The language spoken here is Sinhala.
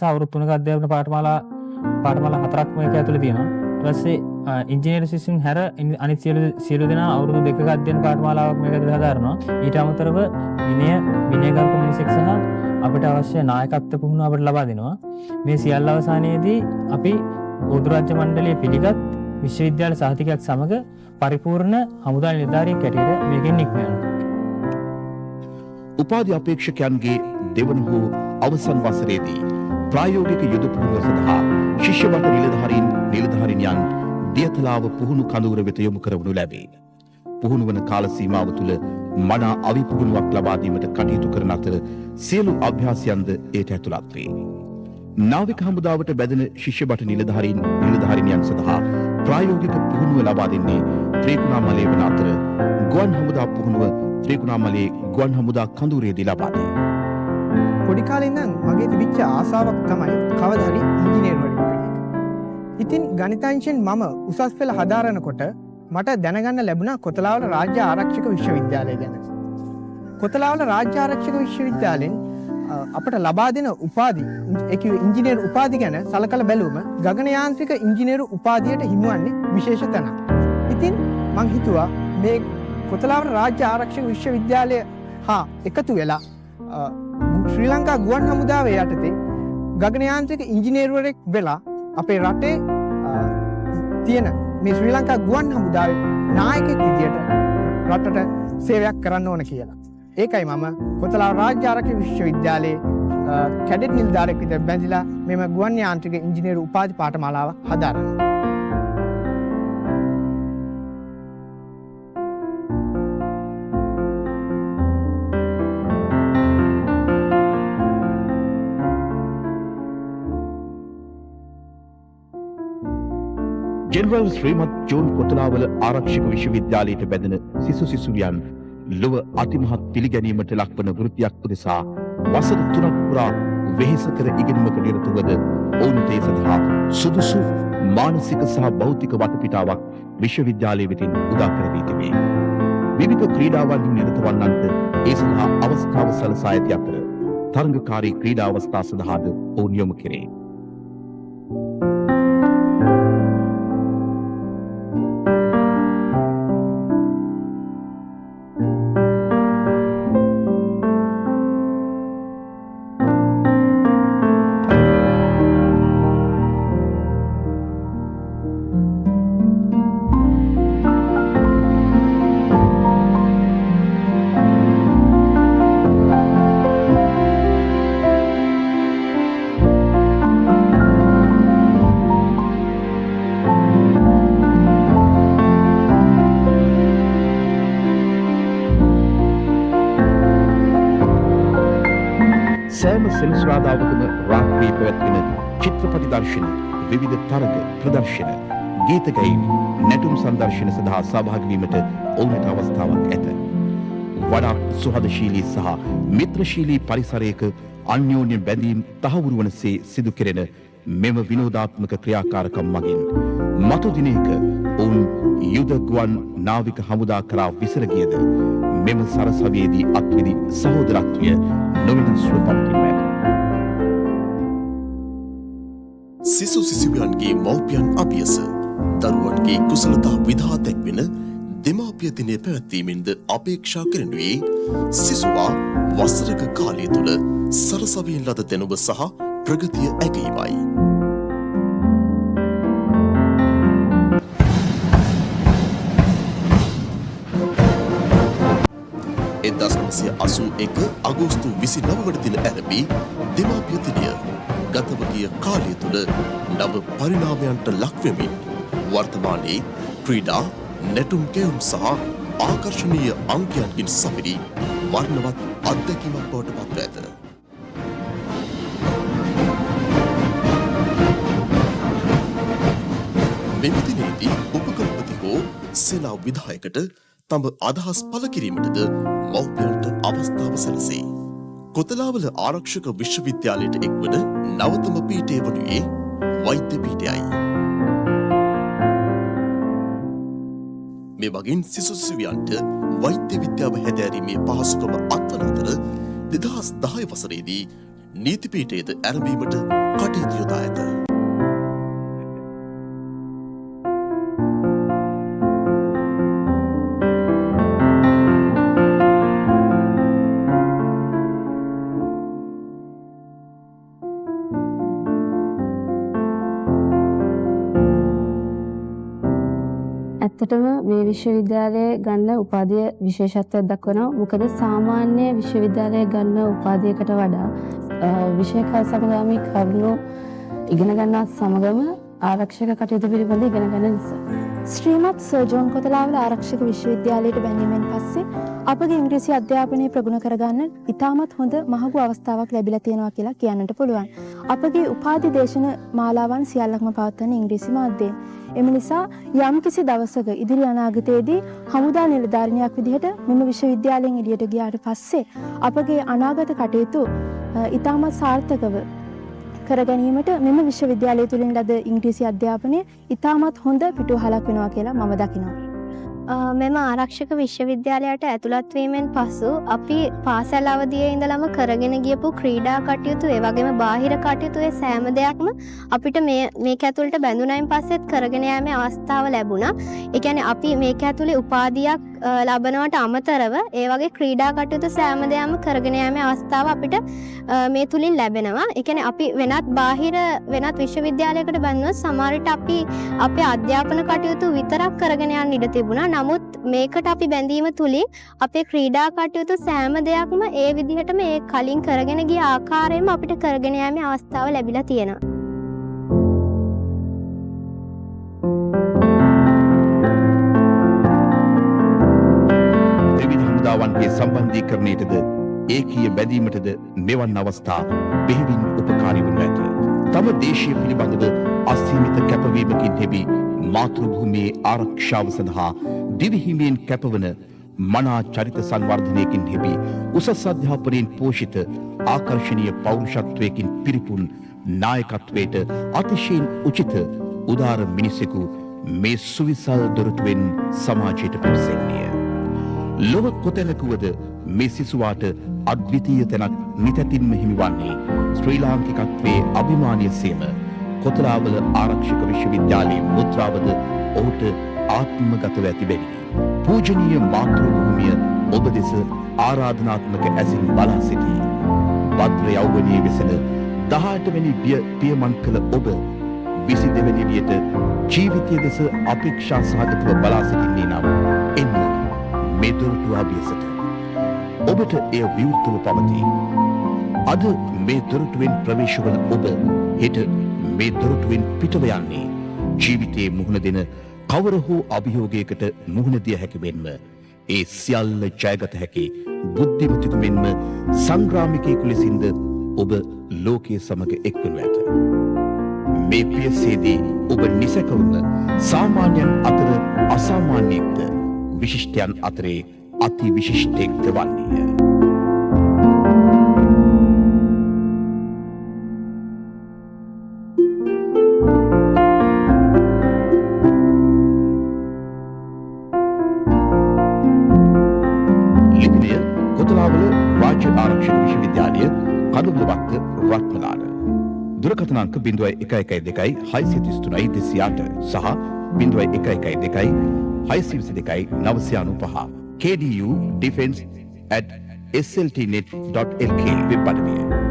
සහ අවුරුදු 3ක අධ්‍යාපන පාඨමාලා 4ක්ම ඒක ඇතුළේ තියෙනවා. ඊට පස්සේ ඉංජිනේරු සිසුන් හැර අනිත් සියලු දෙනා අවුරුදු 2ක අධ්‍යයන පාඨමාලාවක් මේක ඇතුළේ හදාරනවා. ඊට අමතරව විනයගරුක මිනිසෙක් සහ අපිට අවශ්‍ය නායකත්ව පුහුණුව අපිට ලබා දෙනවා. මේ සියල්ල අවසානයේදී අපි පොදු රාජ්‍ය මණ්ඩලයේ පිළිගත් විශ්වවිද්‍යාල සහතිකයක් සමග පරිපූර්ණ හමුදා නිලධාරියෙක් හැටියට මේකෙන් නික්ම වෙනවා. උපාධි අපේක්ෂකයන්ගේ දෙවන හෝ අවසන් වසරේදී ප්‍රායෝගික යුද පුහුණුව සඳහා ශිෂ්‍ය බට නිලධාරිනියන් දියතලාව පුහුණු කඳවුර වෙත යොමු කරවනු ලැබේ. පුහුණුවන කාල සීමාව තුළ මනා අවිපුහුණුවක් ලබා දීමට කටයුතු කරන අතර සියලු අභ්‍යාසයන්ද ඒට ඇතුළත් වේ. නාවික හමුදාවට බැඳෙන ශිෂ්‍ය බට නිලධාරිනියන් සඳහා ප්‍රායෝගික පුහුණුව ලබා දෙන්නේ ත්‍රිකුණාමලයේ වන අතර ගුවන් හමුදා පුහුණුව ත්‍රිකුණාමලයේ ගුවන් හමුදා කඳවුරේදී ලබා දෙයි. පොඩි කාලේ ඉඳන් මගේ තිබිච්ච ආසාවක් තමයි කවදා හරි ඉංජිනේරුවෙක් වෙන්න. ඉතින් ගණිතංශයෙන් මම උසස් පෙළ හදාරනකොට මට දැනගන්න ලැබුණා කොතලාවල රාජ්‍ය ආරක්ෂක විශ්වවිද්‍යාලය ගැන. කොතලාවල රාජ්‍ය ආරක්ෂක විශ්වවිද්‍යාලයෙන් අපට ලබා දෙන උපාධි ඉංජිනේරු උපාධි ගැන සලකලා බැලුවම ගගන යාන්ත්‍රික ඉංජිනේරු උපාධියට හිමිවන්නේ විශේෂ තැනක්. ඉතින් මං හිතුවා මේ කොතලාවල රාජ්‍ය ආරක්ෂක විශ්වවිද්‍යාලය හා එකතු වෙලා ශ්‍රී ලංකා ගුවන් හමුදාවේ යටතේ ගගන යාන්ත්‍රික ඉංජිනේරුවෙක් වෙලා අපේ රටේ තියෙන මේ ශ්‍රී ලංකා ගුවන් හමුදාවේ නායකයෙක් විදියට රටට සේවයක් කරන්න ඕන කියලා. ඒකයි මම කොතලාව රාජ්‍ය ආරක්ෂක විශ්වවිද්‍යාලයේ කැඩට් නිලධාරියෙක් විදියට බැඳිලා මෙම ගුවන් යාන්ත්‍රික ඉංජිනේරු උපාධි පාඨමාලාව හදාරන්නේ. ජෙනරල් ශ්‍රීමත් ජෝන් කොතලාවල ආරක්ෂක විශ්වවිද්‍යාලයට බැඳෙන සිසුවියන් ලොව අතිමහත් පිළිගැනීමට ලක්වන වෘත්තියක් උදෙසා වසර 3ක් පුරා වෙහෙසකර ඉගෙනීමක නිරතවද ඔවුන්ට ඒ සඳහා සුදුසු මානසික සහ භෞතික වටපිටාවක් විශ්වවිද්‍යාලය වෙතින් උදා කර දී තිබේ. විවිධ ක්‍රීඩාවන්හි නිරත වන්නන්ට ඒ සඳහා අවස්ථාව සලසා ඇති අතර තරඟකාරී ක්‍රීඩා අවස්ථා සඳහාද ඔවුන් යොමු කෙරේ. සෑම සෙනසුරාදාවකම රාත්‍රියේ පැවැත්වෙන චිත්‍රපටි දර්ශන, විවිධ තරග ප්‍රදර්ශන, ගීත ගැයීම්, නැටුම් සංදර්ශන සඳහා සහභාගී වීමට ඔවුන්ට අවස්ථාවක් ඇත. වඩා සුහදශීලී සහ මිත්‍රශීලී පරිසරයක අන්‍යෝන්‍ය බැඳීම් තහවුරු වනසේ සිදු කෙරෙන මෙම විනෝදාත්මක ක්‍රියාකාරකම් මගින් මතු දිනයක ඔවුන් යුද ගුවන් නාවික හමුදා කරා විසර ගියද මෙම සරසවියේදී අත්විඳි සහෝදරත්වය නොවෙනස්ව පවතිනු ඇත. සිසුවියන්ගේ මව්පියන් අභියස දරුවන්ගේ කුසලතා විදහා දැක්වෙන දෙමාපිය දිනය පැවැත්වීමෙන්ද අපේක්ෂා කරනුයේ සිසුවා වසරක කාලය තුළ සරසවියෙන් ලද දැනුම සහ ප්‍රගතිය ඇගීමයි. 1981 අගෝස්තු 29 වන දින ඇරඹී දෙමාපිය දිනය ගතව ගිය කාලය තුළ නව පරිණාමයන්ට ලක්වෙමින් වර්තමානයේ ක්‍රීඩා, නැටුම් ගැයුම් සහ ආකර්ශනීය අංකයන්ගෙන් සපිරි වර්ණවත් අත්දැකීමක් බවට පත්ව ඇත. මෙම දිනේදී උපකුලපති හෝ සේනා විධායකට තම අදහස් පළ කිරීමටද මව්පියන්ට අවස්ථාව සැලසේ. කොතලාවල ආරක්ෂක විශ්වවිද්‍යාලයට එක්වන නවතම පීඨය වනුයේ වෛද්‍ය පීඨයයි. මේ වගින් සිසුවියන්ට වෛද්‍ය විද්‍යාව හැදෑරීමේ පහසුකම අත්වන අතර 2010 වසරේදී නීති පීඨයද ආරම්භීමට කටයුතු යොදා ඇත. ඇත්තටම මේ විශ්වවිද්‍යාලයේ ගන්න උපාධිය විශේෂත්වයක් දක්වනවා. මොකද සාමාන්‍ය විශ්වවිද්‍යාලයේ ගන්න උපාධියකට වඩා විෂය සමගාමී කරුණු ඉගෙන ගන්නවත් සමගම ආරක්ෂක කටයුතු පිළිබඳ ඉගෙන ගන්න නිසා. ශ්‍රීමත් සර් ජෝන් කොතලාවල ආරක්ෂක විශ්වවිද්‍යාලයට බැඳීමෙන් පස්සේ අපගේ ඉංග්‍රීසි අධ්‍යාපනය ප්‍රගුණ කරගන්න ඉතාමත් හොඳ මහඟු අවස්ථාවක් ලැබිලා තියෙනවා කියලා කියන්නට පුළුවන්. අපගේ උපාධි දේශන මාලාවන් සියල්ලක්ම පවත්වන ඉංග්‍රීසි මාධ්‍යයෙන්. එම නිසා යම්කිසි දවසක ඉදිරි අනාගතයේදී හමුදා නිලධාරිණියක් විදිහට මෙම විශ්වවිද්‍යාලයෙන් එළියට ගියාට පස්සේ අපගේ අනාගත කටයුතු ඉතාමත් සාර්ථකව කර ගැනීමට මෙම විශ්වවිද්‍යාලය තුළින් ලද ඉංග්‍රීසි අධ්‍යාපනය ඉතාමත් හොඳ පිටුවහලක් වෙනවා කියලා මම දකිනවා. මෙම ආරක්ෂක විශ්වවිද්‍යාලයට ඇතුළත් වීමෙන් පසු අපි පාසල් අවදියේ ඉඳලම කරගෙන ගියපු ක්‍රීඩා කටයුතු ඒ වගේම බාහිර කටයුතු ඒ සෑම දෙයක්ම අපිට මේක ඇතුළට බැඳුනයින් පස්සෙත් කරගෙන යෑමේ අවස්ථාව ලැබුණා. ඒ කියන්නේ අපි මේක ඇතුළේ උපාධියක් ලබනවට අමතරව ඒ වගේ ක්‍රීඩා කටයුතු සෑම දෙයක්ම කරගෙන යෑමේ අවස්ථාව අපිට මේ තුලින් ලැබෙනවා. ඒ කියන්නේ අපි වෙනත් විශ්වවිද්‍යාලයකට බැඳුනොත් සමහර විට අපි අපේ අධ්‍යාපන කටයුතු විතරක් කරගෙන යන්න ඉඩ තිබුණා. නමුත් මේකට අපි බැඳීම තුලින් අපේ ක්‍රීඩා කටයුතු සෑම දෙයක්ම ඒ විදිහටම ඒ කලින් කරගෙන ගිය ආකාරයෙන්ම අපිට කරගෙන යෑමේ අවස්ථාව ලැබිලා තියෙනවා. ත්‍රිවිධ හමුදාවන්ගේ සම්බන්ධීකරණයටද ඒකීය බැඳීමටද මෙවන් අවස්ථා බෙහෙවින් උපකාරී වනු ඇත. තම දේශීය පිළිබඳව අසීමිත කැපවීමකින් හෙබි මාතෘභූමියේ ආරක්ෂාව සඳහා දිවිහිමියෙන් කැපවන මනා චරිත සංවර්ධනයකින් හෙබි උසස් අධ්‍යාපනයෙන් පෝෂිත ආකර්ශනීය පෞරුෂත්වයකින් පිරිපුන් නායකත්වයට අතිශයින් උචිත උදාර මිනිසෙකු මේ සුවිසල් දොරටුවෙන් සමාජයට පිවිසෙන්නේය. ලොව කොතැනකුවද මේ සිසුවාට අද්විතීය තැනක් නිතැතින්ම හිමිවන්නේ ශ්‍රී ලාංකිකත්වයේ අභිමානය සේම කොතලාවල ආරක්ෂක විශ්වවිද්‍යාලයේ මුද්‍රාවද ඔහුට ආත්මගතව ඇති බැවිනි. පූජනීය මාතෘභූමිය ඔබ දෙස ආරාධනාත්මක ඇසින් බලා සිටී. භද්‍ර යෞවනයේ වෙසෙන 18 වෙනි පියමන් කළ ඔබ 22 වෙනි වියට ජීවිතය දෙස අපේක්ෂා සහගතව බලා සිටින්නේ නම් එන්න මේ දොරටුව අභියසට. ඔබට එය විවෘතව පවතී. අද මේ දොරටුවෙන් ප්‍රවේශ වන ඔබ හෙට මේ දොරටුවෙන් පිටව යන්නේ ජීවිතයේ මුහුණ දෙන කවර හෝ අභියෝගයකට මුහුණ දිය හැකි වෙන්ම ඒ සියල්ල ජයගත හැකි බුද්ධිමතිකු මෙන්ම සංග්‍රාමිකයෙකු ලෙසින්ද ඔබ ලෝකයේ සමග එක්වනු ඇත. මේ පියසේදී ඔබ නිසැකවම සාමාන්‍යයන් අතර අසාමාන්‍යයෙක්ද විශිෂ්ටයන් අතරේ අති විශිෂ්ටයෙක්ද වන්නේය. රත්මලාන දුරකථන අංක 0112 633 208 සහ 0112 622 995 KDU defense@sltnet.lk වෙබ් අඩවිය.